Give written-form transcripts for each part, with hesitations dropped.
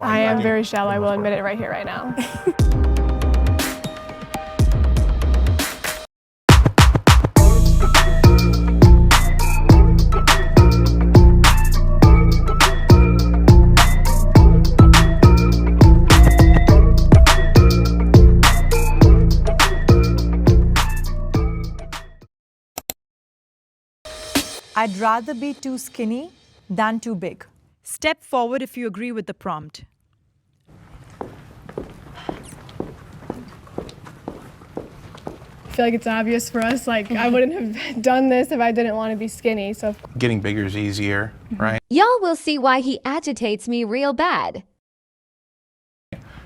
I am very shallow, I will admit it right here, right now. I'd rather be too skinny than too big. Step forward if you agree with the prompt. I feel like it's obvious for us, like I wouldn't have done this if I didn't want to be skinny, so. Getting bigger is easier, right? Y'all will see why he agitates me real bad.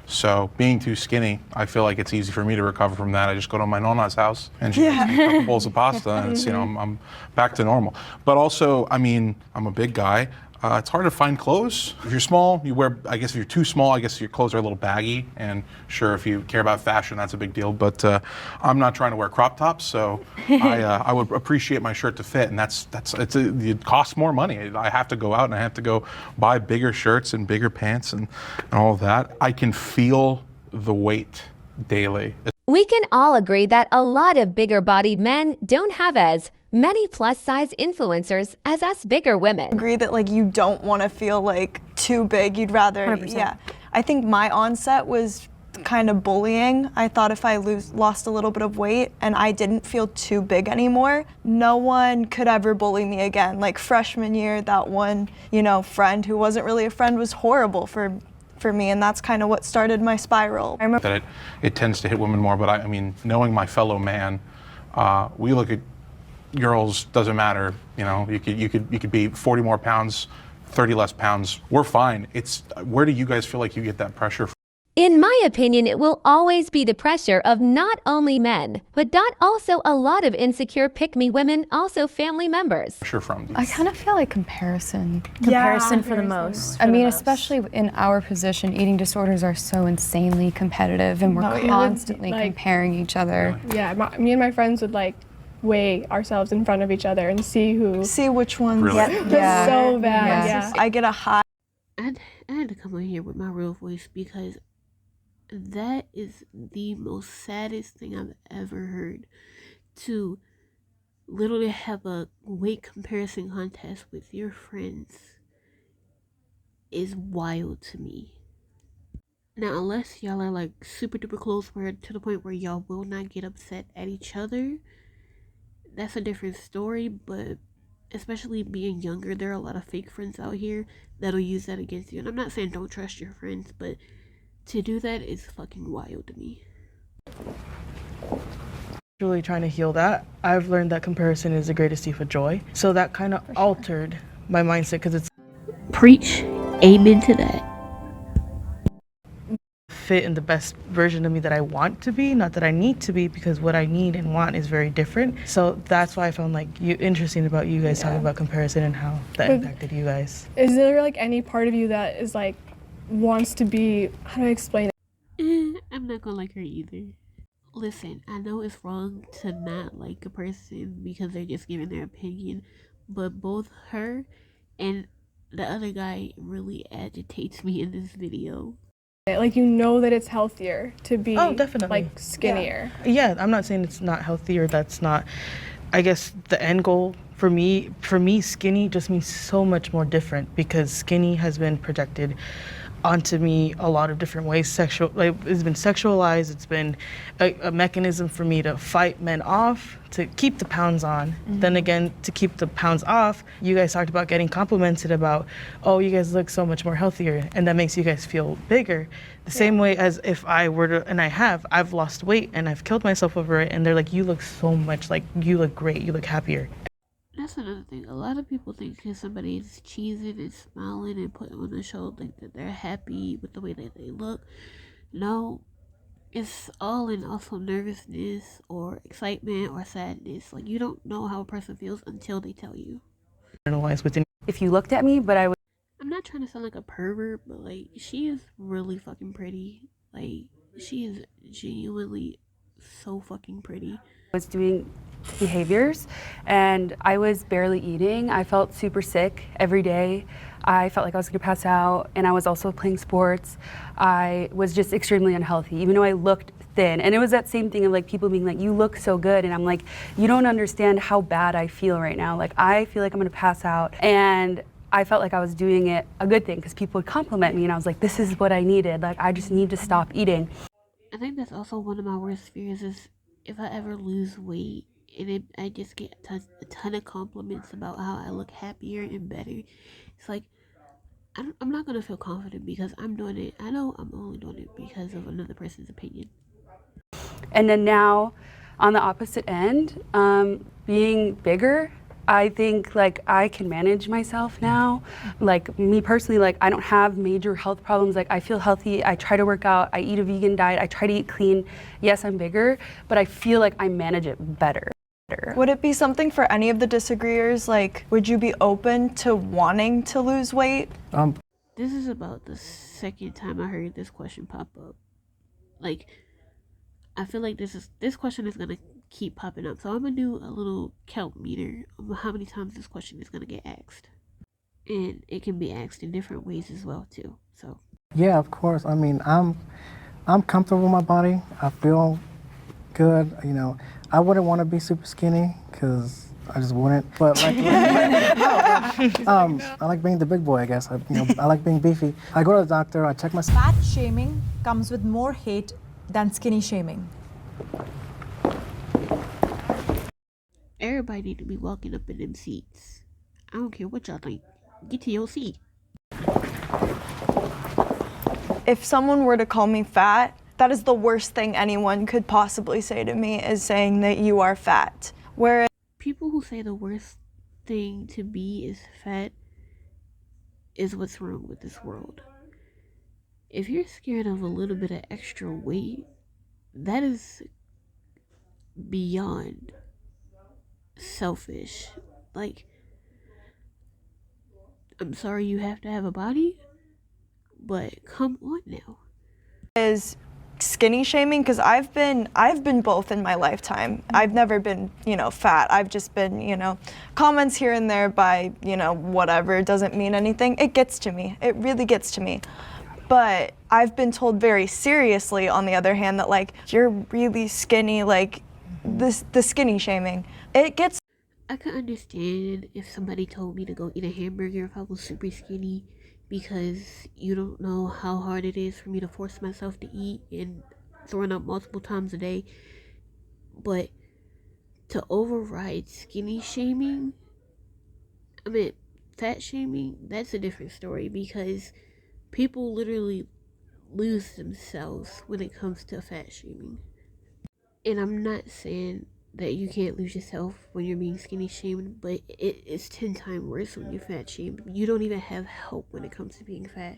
So being too skinny, I feel like it's easy for me to recover from that. I just go to my nonna's house and she gives me a couple bowls of pasta and it's, you know, I'm back to normal. But also, I mean, I'm a big guy. It's hard to find clothes. If you're small, you wear, I guess if you're too small, I guess your clothes are a little baggy. And sure, if you care about fashion, that's a big deal. But I'm not trying to wear crop tops, so I would appreciate my shirt to fit. And it costs more money. I have to go out and I have to go buy bigger shirts and bigger pants and all of that. I can feel the weight daily. We can all agree that a lot of bigger-bodied men don't have as many plus-size influencers as us bigger women. Agree that like you don't want to feel like too big. You'd rather, 100%. yeah. I think my onset was kind of bullying. I thought if I lost a little bit of weight and I didn't feel too big anymore, no one could ever bully me again. Like freshman year, that one, you know, friend who wasn't really a friend was horrible for me, and that's kind of what started my spiral. I remember that it tends to hit women more, but I mean, knowing my fellow man, we look at girls, doesn't matter, you know, you could be 40 more pounds, 30 less pounds, we're fine. It's, where do you guys feel like you get that pressure from? In my opinion, it will always be the pressure of not only men, but not also a lot of insecure pick-me women, also family members. Pressure from I kind of feel like comparison. Comparison for the most. I mean, especially in our position, eating disorders are so insanely competitive and we're constantly comparing each other. Yeah, me and my friends would like weigh ourselves in front of each other and see which ones. Really? That's so bad. Yeah. I get a high. I had to come on here with my real voice because that is the most saddest thing I've ever heard. To literally have a weight comparison contest with your friends is wild to me. Now, unless y'all are like super duper close to the point where y'all will not get upset at each other, that's a different story. But especially being younger, there are a lot of fake friends out here that'll use that against you. And I'm not saying don't trust your friends, but to do that is fucking wild to me. Really trying to heal that. I've learned that comparison is the greatest thief of joy. So that kind of altered my mindset because it's Preach. Amen to that. fit in the best version of me that I want to be, not that I need to be, because what I need and want is very different. So that's why I found like interesting about you guys talking about comparison and how that impacted you guys. Is there like any part of you that is like wants to be, how do I explain it? I'm not gonna like her either. Listen, I know it's wrong to not like a person because they're just giving their opinion, but both her and the other guy really agitates me in this video. Like, you know that it's healthier to be definitely. like skinnier. Yeah, I'm not saying it's not healthy or that's not, I guess the end goal for me, skinny just means so much more different because skinny has been projected onto me a lot of different ways. It's been sexualized. It's been a mechanism for me to fight men off, to keep the pounds on. Mm-hmm. Then again, to keep the pounds off, you guys talked about getting complimented about, oh, you guys look so much more healthier, and that makes you guys feel bigger. The same way as if I were to, and I've lost weight and I've killed myself over it, and they're like, you look so much, like, you look great, you look happier. That's another thing. A lot of people think that somebody is cheesing and smiling and putting on a show like that they're happy with the way that they look. No, it's all in also nervousness or excitement or sadness. Like, you don't know how a person feels until they tell you. If you looked at me, but I would. I'm not trying to sound like a pervert, but like, she is really fucking pretty. Like, she is genuinely so fucking pretty. Was doing behaviors and I was barely eating. I felt super sick every day. I felt like I was going to pass out, and I was also playing sports. I was just extremely unhealthy, even though I looked thin. And it was that same thing of like people being like, you look so good. And I'm like, you don't understand how bad I feel right now. Like, I feel like I'm going to pass out. And I felt like I was doing it a good thing because people would compliment me, and I was like, this is what I needed. Like, I just need to stop eating. I think that's also one of my worst fears is if I ever lose weight and I just get a ton of compliments about how I look happier and better. It's like, I'm not going to feel confident because I'm doing it. I know I'm only doing it because of another person's opinion. And then now, on the opposite end, being bigger, I think like I can manage myself now. Like me personally, like I don't have major health problems. Like I feel healthy. I try to work out. I eat a vegan diet. I try to eat clean. Yes, I'm bigger, but I feel like I manage it better. Would it be something for any of the disagreeers? Like, would you be open to wanting to lose weight? This is about the second time I heard this question pop up. Like, I feel like this question is gonna keep popping up. So I'm gonna do a little count meter of how many times this question is gonna get asked. And it can be asked in different ways as well too. So yeah, of course. I mean, I'm comfortable with my body. I feel good. You know, I wouldn't want to be super skinny because I just wouldn't. But like, I like being the big boy. I guess. I like being beefy. I go to the doctor. I check my. Fat shaming comes with more hate than skinny shaming. everybody need to be walking up in them seats. I don't care what y'all think. Get to your seat. If someone were to call me fat, that is the worst thing anyone could possibly say to me, is saying that you are fat. Whereas people who say the worst thing to be is fat is what's wrong with this world. If you're scared of a little bit of extra weight, that is beyond selfish. Like, I'm sorry you have to have a body, but come on now. is skinny shaming, because I've been both in my lifetime. I've never been, fat. I've just been, comments here and there by, whatever. It doesn't mean anything. It gets to me. It really gets to me. But I've been told very seriously, on the other hand, that like, you're really skinny, like the skinny shaming. It gets. I could understand if somebody told me to go eat a hamburger if I was super skinny, because you don't know how hard it is for me to force myself to eat and throwing up multiple times a day. But to override skinny shaming, fat shaming, that's a different story, because people literally lose themselves when it comes to fat shaming. And I'm not saying that you can't lose yourself when you're being skinny shamed, but it's 10 times worse when you're fat shamed. You don't even have help when it comes to being fat.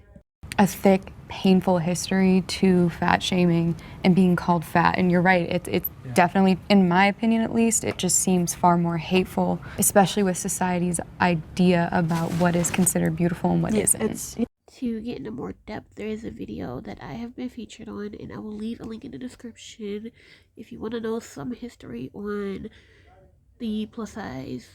A thick, painful history to fat shaming and being called fat. And you're right, it's definitely, in my opinion at least, it just seems far more hateful, especially with society's idea about what is considered beautiful and what isn't. To get into more depth, there is a video that I have been featured on, and I will leave a link in the description if you want to know some history on the plus size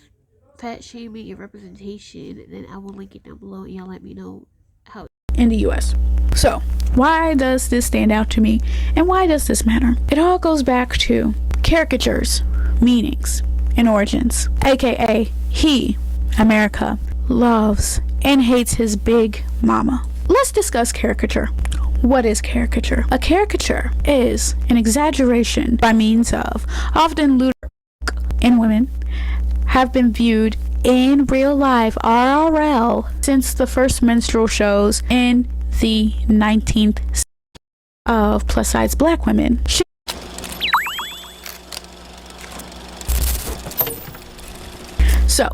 fat shaming and representation. Then I will link it down below, and y'all let me know how. In the US. So, why does this stand out to me, and why does this matter? It all goes back to caricatures, meanings, and origins, aka he, America, loves and hates his big mama. Let's discuss caricature. What is caricature? A caricature is an exaggeration by means of often lewd and women have been viewed in real life IRL since the first minstrel shows in the 19th century of plus size black women. So,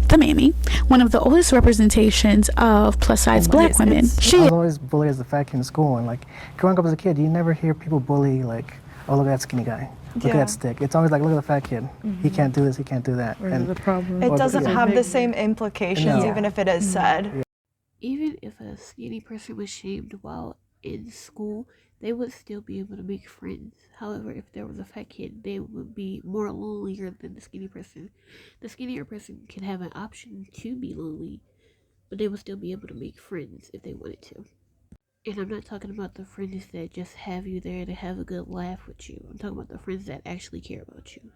the mammy, one of the oldest representations of plus size black women. I was always bullied as a fat kid in school, and like growing up as a kid, you never hear people bully like, oh, look at that skinny guy, look at that stick. It's always like, look at the fat kid. He can't do this, he can't do that. And the problem. It doesn't have the same implications, even if it is said. Even if a skinny person was shamed while in school, they would still be able to make friends. However, if there was a fat kid, they would be more lonelier than the skinny person. The skinnier person can have an option to be lonely, but they would still be able to make friends if they wanted to. And I'm not talking about the friends that just have you there to have a good laugh with you. I'm talking about the friends that actually care about you.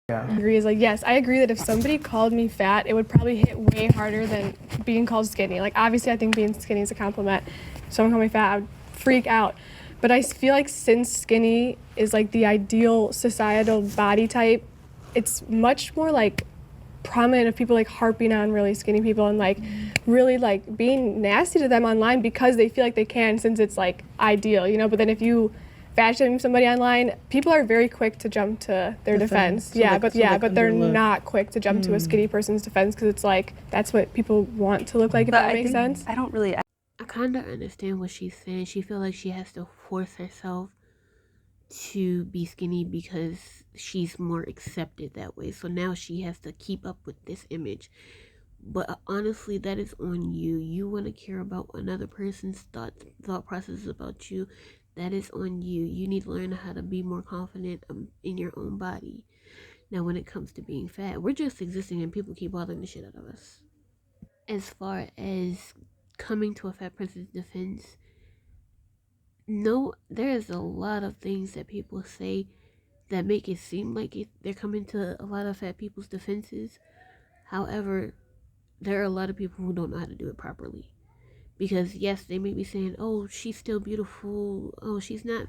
Agree is like, yes, I agree that if somebody called me fat, it would probably hit way harder than being called skinny. Like, obviously, I think being skinny is a compliment. If someone called me fat, I would freak out. But I feel like since skinny is like the ideal societal body type, it's much more like prominent of people like harping on really skinny people and like really like being nasty to them online because they feel like they can, since it's like ideal, you know. But then if you fat shame somebody online, people are very quick to jump to their defense. So but they're not quick to jump to a skinny person's defense because it's like that's what people want to look like, if that makes sense. I don't really. I kind of understand what she's saying. She feels like she has to force herself to be skinny because she's more accepted that way. So now she has to keep up with this image. But honestly, that is on you. You want to care about another person's thought process about you. That is on you. You need to learn how to be more confident in your own body. Now, when it comes to being fat, we're just existing and people keep bothering the shit out of us. As far as coming to a fat person's defense, no, there is a lot of things that people say that make it seem like they're coming to a lot of fat people's defenses. However, there are a lot of people who don't know how to do it properly. Because yes, they may be saying, "Oh, she's still beautiful. Oh, she's not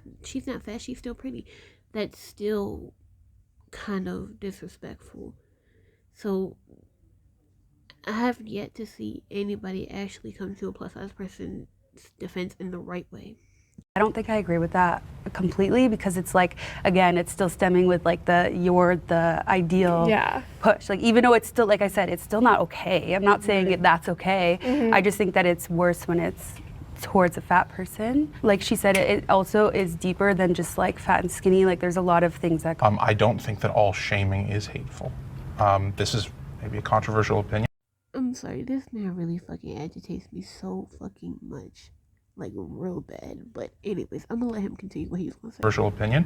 fat. She's still pretty." That's still kind of disrespectful. So I have yet to see anybody actually come to a plus size person's defense in the right way. I don't think I agree with that completely because it's like, again, it's still stemming with like the ideal push. Like, even though it's still, like I said, it's still not okay. I'm not saying that's okay. I just think that it's worse when it's towards a fat person. Like she said, it also is deeper than just like fat and skinny. Like there's a lot of things that. I don't think that all shaming is hateful. This is maybe a controversial opinion. I'm sorry, this man really fucking agitates me so fucking much. Like real bad. But anyways, I'm gonna let him continue what he was gonna say. Controversial opinion.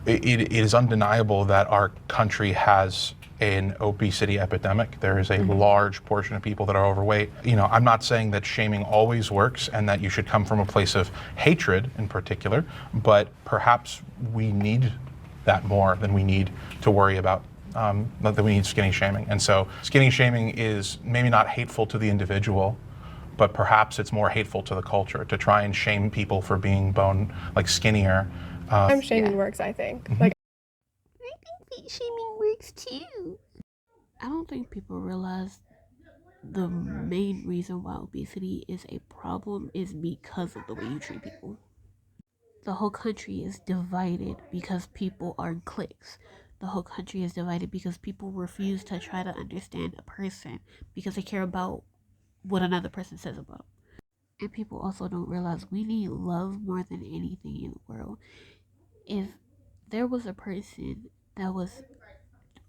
It is undeniable that our country has an obesity epidemic. There is a large portion of people that are overweight. You know, I'm not saying that shaming always works and that you should come from a place of hatred in particular, but perhaps we need that more than we need to worry about. That we need skinny shaming. And so skinny shaming is maybe not hateful to the individual, but perhaps it's more hateful to the culture to try and shame people for being skinnier. Shaming works, I think. I think fat shaming works too. I don't think people realize the main reason why obesity is a problem is because of the way you treat people. The whole country is divided because people are in cliques. The whole country is divided because people refuse to try to understand a person because they care about what another person says about them. And people also don't realize we need love more than anything in the world. If there was a person that was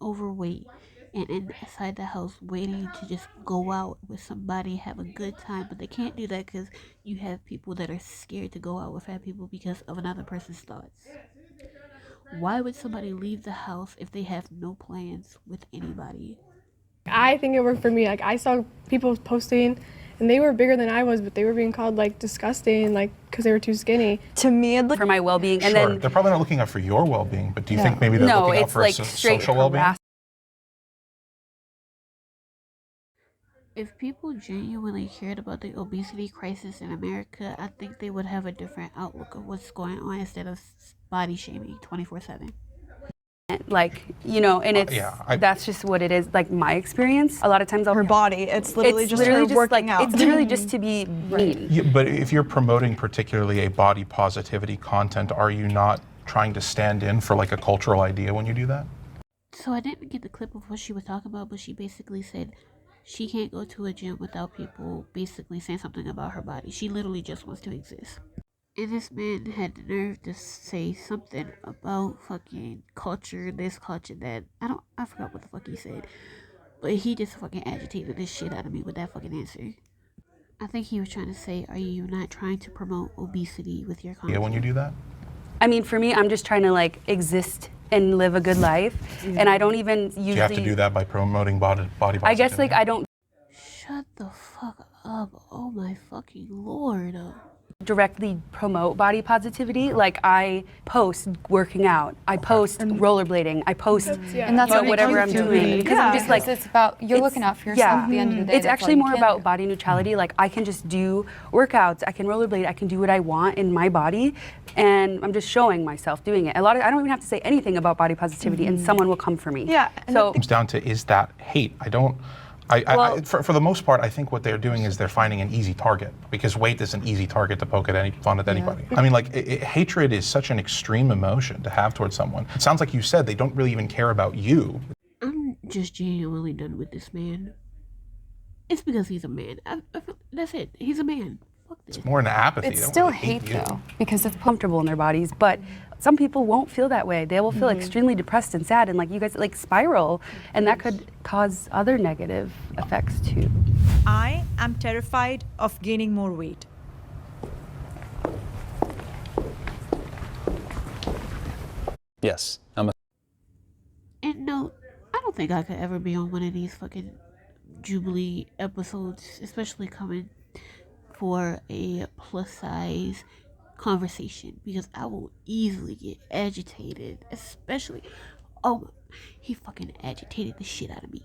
overweight and inside the house waiting to just go out with somebody, have a good time, but they can't do that because you have people that are scared to go out with fat people because of another person's thoughts. Why would somebody leave the house if they have no plans with anybody? I think it worked for me. Like, I saw people posting and they were bigger than I was, but they were being called like disgusting, like because they were too skinny. To me, for my well-being. Sure, and then they're probably not looking out for your well-being, but do you think maybe they're looking out for like social well-being? If people genuinely cared about the obesity crisis in America, I think they would have a different outlook of what's going on instead of body shaming 24/7. Like, you know, and it's that's just what it is. Like my experience, a lot of times her body, it's literally just her working out. It's literally just to be mean. Yeah, but if you're promoting particularly a body positivity content, are you not trying to stand in for like a cultural idea when you do that? So I didn't get the clip of what she was talking about, but she basically said she can't go to a gym without people basically saying something about her body. She literally just wants to exist. And this man had the nerve to say something about fucking culture, this culture, that. I forgot what the fuck he said. But he just fucking agitated this shit out of me with that fucking answer. I think he was trying to say, are you not trying to promote obesity with your content? Yeah, when you do that? I mean, for me, I'm just trying to like exist and live a good life. And I don't even usually... Do you have to do that by promoting body positivity? I guess like I don't... Shut the fuck up. Oh my fucking lord. Directly promote body positivity. Like I post working out, I post rollerblading, I post And that's whatever I'm doing. Because I'm just like, it's about you're looking out for yourself at the end of the day. It's actually more about body neutrality. Like I can just do workouts, I can rollerblade, I can do what I want in my body, and I'm just showing myself doing it. I don't even have to say anything about body positivity, and someone will come for me. Yeah. So It comes down to, is that hate? For the most part, I think what they're doing is they're finding an easy target, because weight is an easy target to poke at fun at anybody. I mean, like, hatred is such an extreme emotion to have towards someone. It sounds like you said they don't really even care about you. I'm just genuinely done with this man. It's because he's a man. That's it. He's a man. Fuck this. It's more an apathy. It's They don't still really hate you. though. because it's comfortable in their bodies, but some people won't feel that way. They will feel extremely depressed and sad, and like you guys, like spiral, and that could cause other negative effects too. I am terrified of gaining more weight. Yes, And no, I don't think I could ever be on one of these fucking Jubilee episodes, especially coming for a plus size conversation, because I will easily get agitated, especially, oh, he fucking agitated the shit out of me.